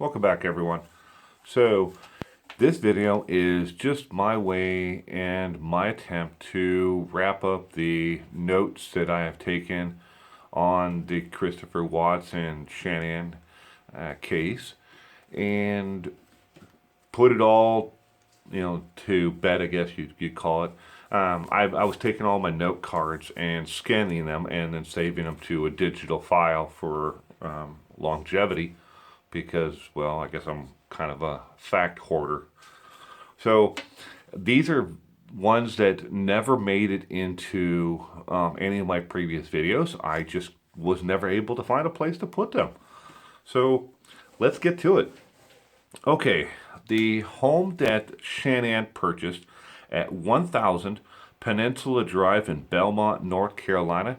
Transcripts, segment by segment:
Welcome back, everyone. So this video is just my way and my attempt to wrap up the notes that I have taken on the Christopher Watts and Shanann case and put it all, to bed, I guess you'd call it. I was taking all my note cards and scanning them and then saving them to a digital file for longevity because, well, I guess I'm kind of a fact hoarder. So these are ones that never made it into any of my previous videos. I just was never able to find a place to put them. So let's get to it. Okay, the home that Shanann purchased at 1000 Peninsula Drive in Belmont, North Carolina.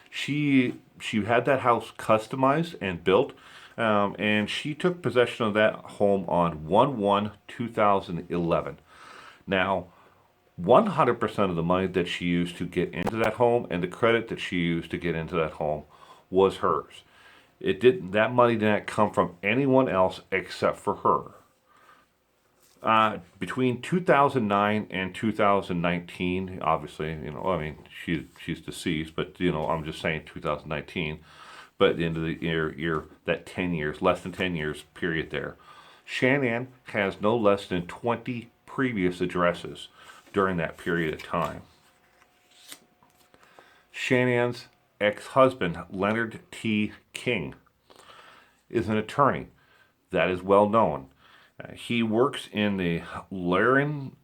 She had that house customized and built, and she took possession of that home on 1/1/2011. Now, 100% of the money that she used to get into that home and the credit that she used to get into that home was hers. That money didn't come from anyone else except for her. Between 2009 and 2019, obviously, she's deceased, but, I'm just saying 2019, but at the end of the year, that 10 years, less than 10 years period there, Shanann has no less than 20 previous addresses during that period of time. Shanann's ex-husband, Leonard T. King, is an attorney that is well known. He works in the Laurinburg,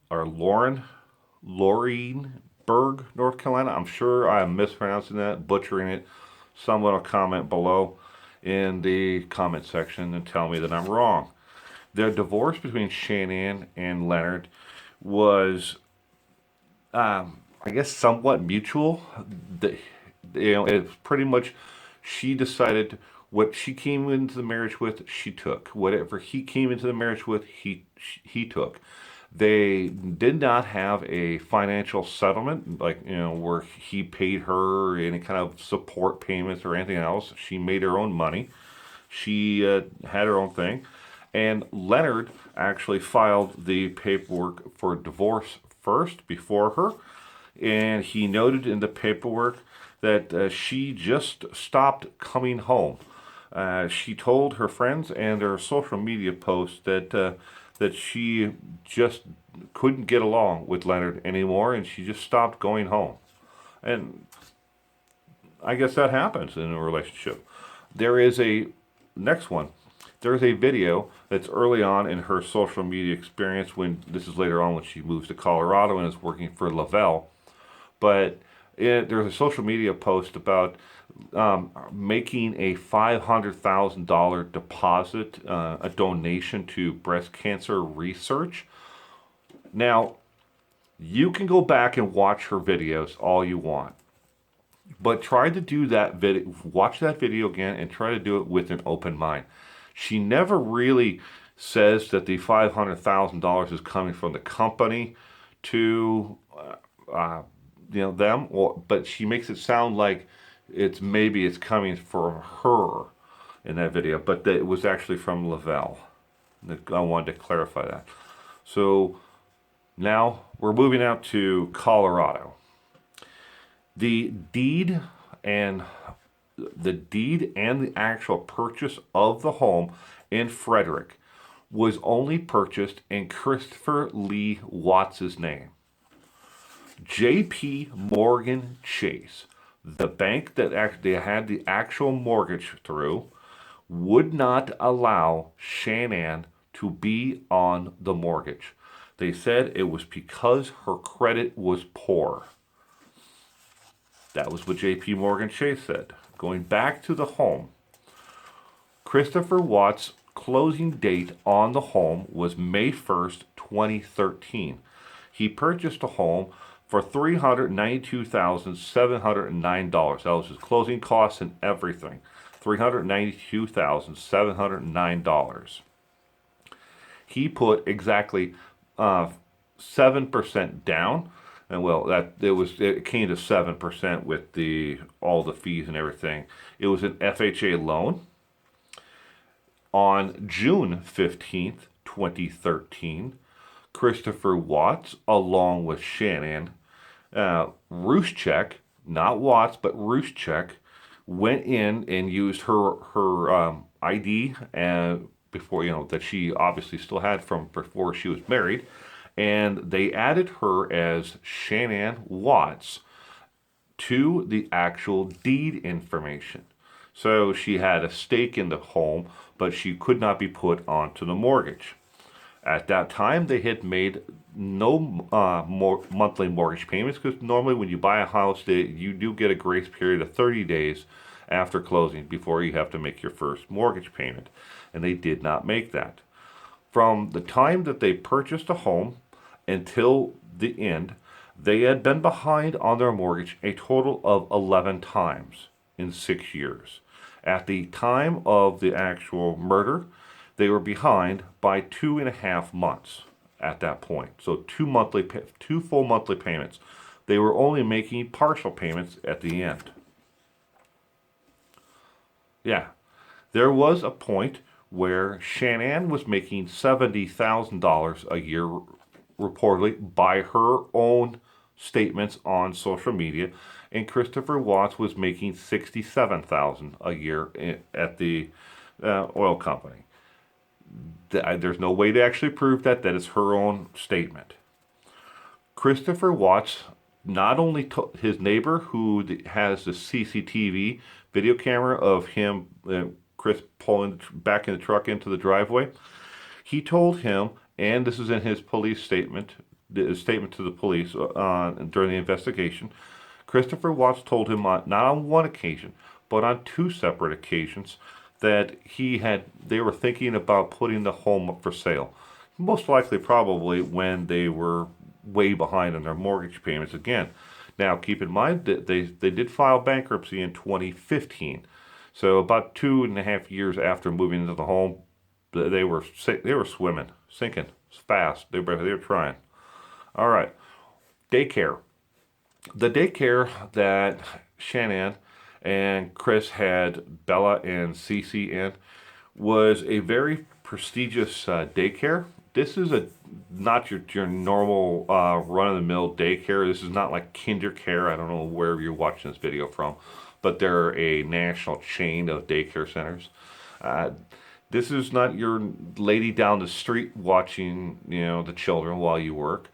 North Carolina. I'm sure I'm mispronouncing that, butchering it. Someone will comment below in the comment section and tell me that I'm wrong. The divorce between Shanann and Leonard was, I guess, somewhat mutual. It's pretty much she decided what she came into the marriage with, she took. Whatever he came into the marriage with, he took. They did not have a financial settlement, where he paid her any kind of support payments or anything else. She made her own money. She had her own thing. And Leonard actually filed the paperwork for divorce first before her. And he noted in the paperwork that she just stopped coming home. She told her friends and her social media posts that she just couldn't get along with Leonard anymore, and she just stopped going home. And I guess that happens in a relationship. There is a next one. There is a video that's early on in her social media experience. When this is later on when she moves to Colorado and is working for Lavelle, but there's a social media post about making a $500,000 deposit, a donation to breast cancer research. Now, you can go back and watch her videos all you want, but try to do that video, watch that video again and try to do it with an open mind. She never really says that the $500,000 is coming from the company to them, but she makes it sound like it's coming from her in that video, but that it was actually from Lavelle. I wanted to clarify that. So now we're moving out to Colorado. The deed and the actual purchase of the home in Fredrick was only purchased in Christopher Lee Watts' name. J.P. Morgan Chase, the bank that they had the actual mortgage through, would not allow Shanann to be on the mortgage. They said it was because her credit was poor. That was what J.P. Morgan Chase said. Going back to the home, Christopher Watts' closing date on the home was May 1st, 2013. He purchased a home for $392,709. That was his closing costs and everything. $392,709. He put exactly 7% down, and it came to 7% with all the fees and everything. It was an FHA loan. On June 15th, 2013, Christopher Watts, along with Shanann, Ruschek, not Watts, but Ruschek, went in and used her ID before, that she obviously still had from before she was married, and they added her as Shanann Watts to the actual deed information. So she had a stake in the home, but she could not be put onto the mortgage. At that time, they had made no more monthly mortgage payments, because normally when you buy a house, you do get a grace period of 30 days after closing before you have to make your first mortgage payment. And they did not make that. From the time that they purchased a home until the end, they had been behind on their mortgage a total of 11 times in 6 years. At the time of the actual murder, they were behind by 2.5 months at that point. So two full monthly payments. They were only making partial payments at the end. Yeah, there was a point where Shanann was making $70,000 a year, reportedly by her own statements on social media, and Christopher Watts was making $67,000 a year at the oil company. There's no way to actually prove that. That is her own statement. Christopher Watts, not only his neighbor who has the CCTV video camera of him, Chris pulling back in the truck into the driveway, he told him, and this is in his police statement, the statement to the police during the investigation, Christopher Watts told him not on one occasion, but on two separate occasions, that they were thinking about putting the home up for sale. Most likely, probably, when they were way behind on their mortgage payments again. Now, keep in mind that they did file bankruptcy in 2015. So about 2.5 years after moving into the home, they were swimming, sinking fast. They were trying. All right, daycare. The daycare that Shanann and Chris had Bella and Cece in was a very prestigious daycare. This is not your normal run-of-the-mill daycare. This is not like KinderCare. I don't know where you're watching this video from, but they're a national chain of daycare centers. This is not your lady down the street watching, the children while you work.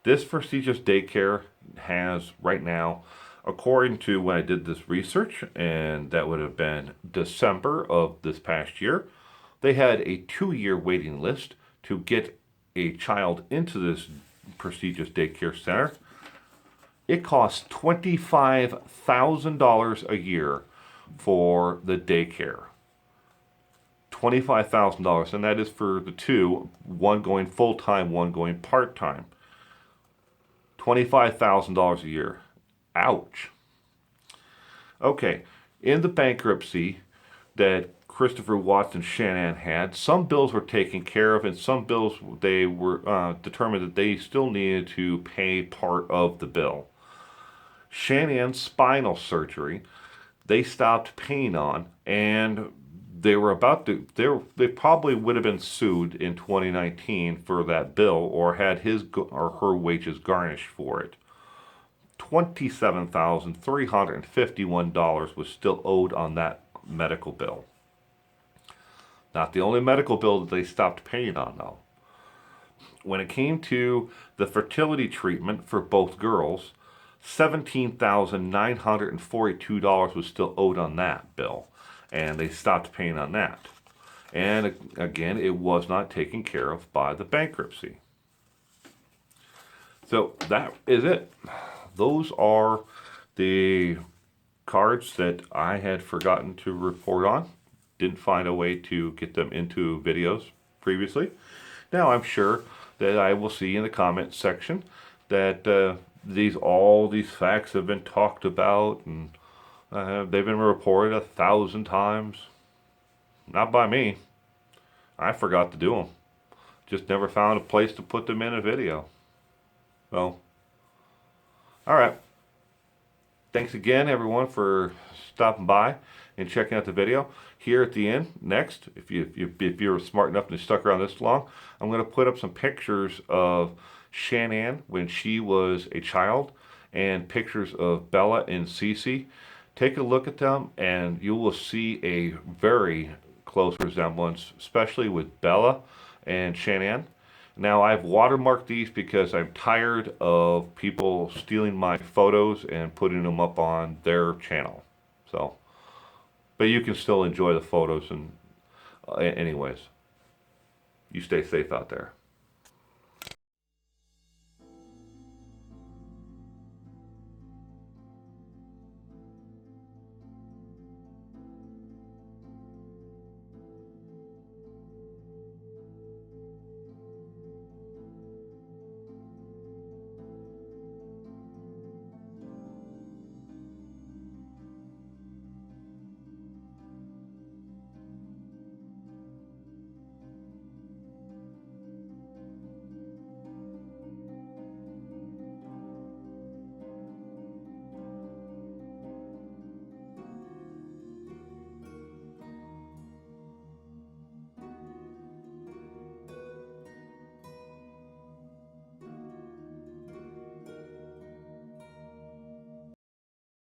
This prestigious daycare has right now, according to when I did this research, and that would have been December of this past year, they had a 2-year waiting list to get a child into this prestigious daycare center. It costs $25,000 a year for the daycare. $25,000, and that is for the two, one going full-time, one going part-time. $25,000 a year. Ouch. Okay, in the bankruptcy that Christopher Watts and Shanann had, some bills were taken care of, and some bills they were determined that they still needed to pay part of the bill. Shannan's spinal surgery, they stopped paying on, and they were they probably would have been sued in 2019 for that bill, or had his or her wages garnished for it. $27,351 was still owed on that medical bill. Not the only medical bill that they stopped paying on, though. When it came to the fertility treatment for both girls, $17,942 was still owed on that bill, and they stopped paying on that. And again, it was not taken care of by the bankruptcy. So that is it. Those are the cards that I had forgotten to report on. Didn't find a way to get them into videos previously. Now I'm sure that I will see in the comment section that all these facts have been talked about, and they've been reported 1,000 times. Not by me. I forgot to do them. Just never found a place to put them in a video. So, all right. Thanks again, everyone, for stopping by. and checking out the video. Here at the end, next, if you're smart enough and stuck around this long, I'm going to put up some pictures of Shanann when she was a child and pictures of Bella and Cece. Take a look at them and you will see a very close resemblance, especially with Bella and Shanann. Now I've watermarked these because I'm tired of people stealing my photos and putting them up on their channel. So, but you can still enjoy the photos and anyways, you stay safe out there.